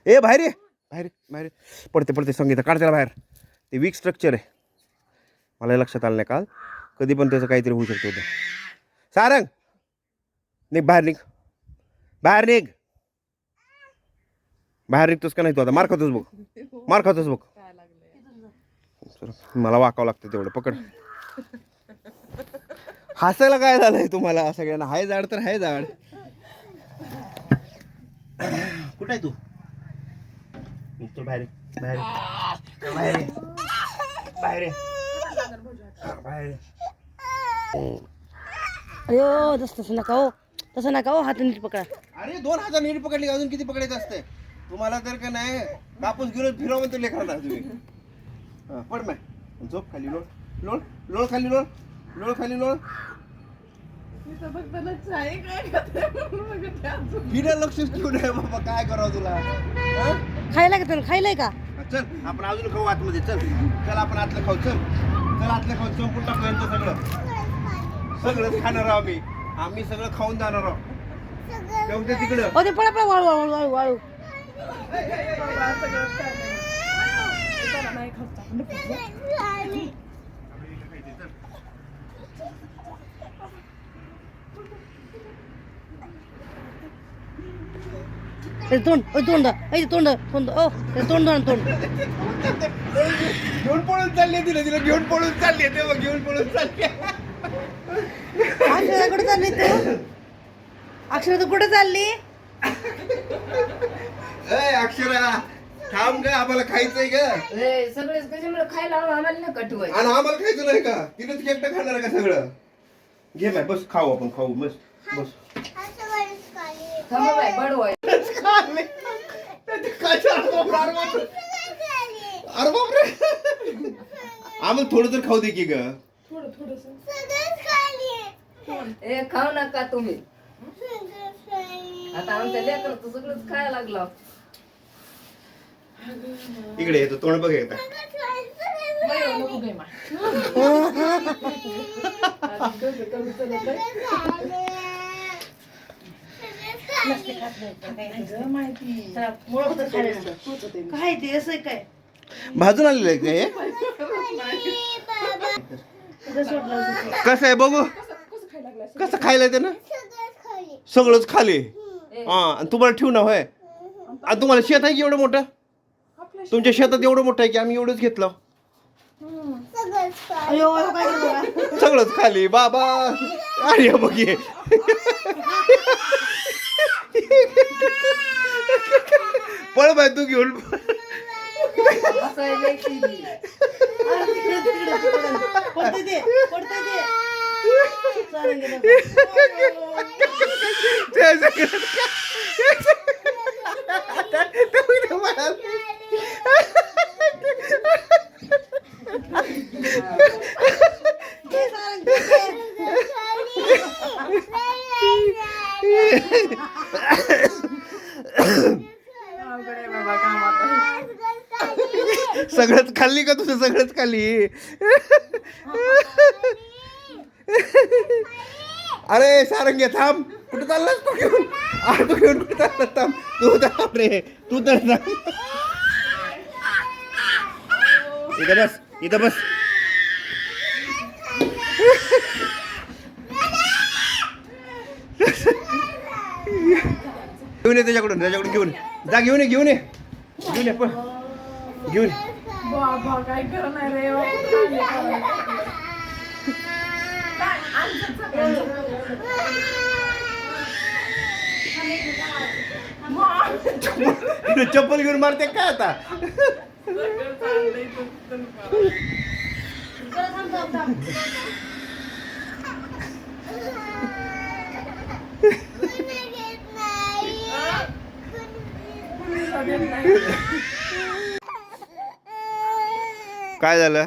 ए बाहेर ये, बाहेर बाहेर. पडते पडते संगीता, काढ त्याला बाहेर. ते वीक स्ट्रक्चर आहे. मला लक्षात आलं नाही काल. कधी पण त्याचं काहीतरी होऊ शकतं. सारंग निघ बाहेर, निघ बाहेर, निघ बाहेर. निघतोस का नाही तू आता? मार खातोस बघ, मार खातोस बघ. मला वाकावं लागतं तेवढं. पकड. हसायला काय झालंय तुम्हाला सगळ्यांना? हाय झाड तर हाय झाड. कुठं आहे तू? बाहेर बाहेर बाहेर बाहेर बाहेर. अयो तसं नका हो, तसं नका हो. हात नीट पकडा. अरे 2 हातात नीट पकडली, अजून किती पकडायचं असतंय तुम्हाला? तर का नाही कापूस घेऊन फिरवा म्हणतो लेकरांना तुम्ही. पड माय, झोप खाली. लोळ लोळ लोळ खाली, लोळ लोळ खाली, लोळ. फिरा लक्षच ठेवून आहे बाबा. काय करावं तुला? खायला का तुम्ही? खायलाय का? चल आपण अजून खाऊ आतमध्ये. चल चल आपण आतलं खाऊ. चल चल आतलं खाऊ. चंपून टाकू यांचं सगळं. सगळंच खाणार आहोत आम्ही सगळं खाऊन जाणार आहोत. तेवढं तिकडं. ओ ते पळा पळा, वाळू वाळू वाळू वाळू. तोंड तोंड तोंड तोंड. ओ तोंड तोंड. घेऊन पळून चालले. तिला तिला घेऊन पळून चालले. तेव्हा घेऊन पळून चालले. अक्षरा कुठे चालली तू? अक्षरा तू कुठे चालली? अक्षरा थांब ग, आम्हाला खायचंय ग. सगळेच कशामुळे खायला आम्हाला ना कटवाय. आणि आम्हाला खायचं नाही का? तिथेच एकटं खाणार का सगळं? घे बाय, बस खाऊ आपण. खाऊ बस बस. बडवाय अरे बापरे. आम्हाला थोडं तर खाऊ दे की ग. ए खाऊ नका तुम्ही. आता आमच्या लेकर तर सगळंच खायला लागला. इकडे येतो, तोंड बघ एकदा. काय ते असं काय? भाजून आलेलं आहे का हे? कसं आहे बघू? कसं खायला ते ना? सगळंच खाली. आणि तुम्हाला ठेवू ना होय? आणि तुम्हाला शेत आहे की एवढं मोठं? तुमच्या शेतात एवढं मोठं आहे की आम्ही एवढंच घेतलं. सगळंच खाली बाबा. अरे बघ ये. पळ बाय तू घेऊन. सगळंच खाल्ली का तुझं? सगळंच खाल्ली. अरे सारंगे थांब. कुठं चाललास तू घेऊन? तू घेऊन कुठं चाललास? थांब तू. थांब रे तू तर थांब. इथं बस, इथं बस. घेऊन ये त्याच्याकडून. त्याच्याकडून घेऊन जा. घेऊन ये, घेऊन ये, घेऊन ये. पण घेऊन बाबा काय करणार रे. चप्पल घेऊन मारते काय आता? काय झालं?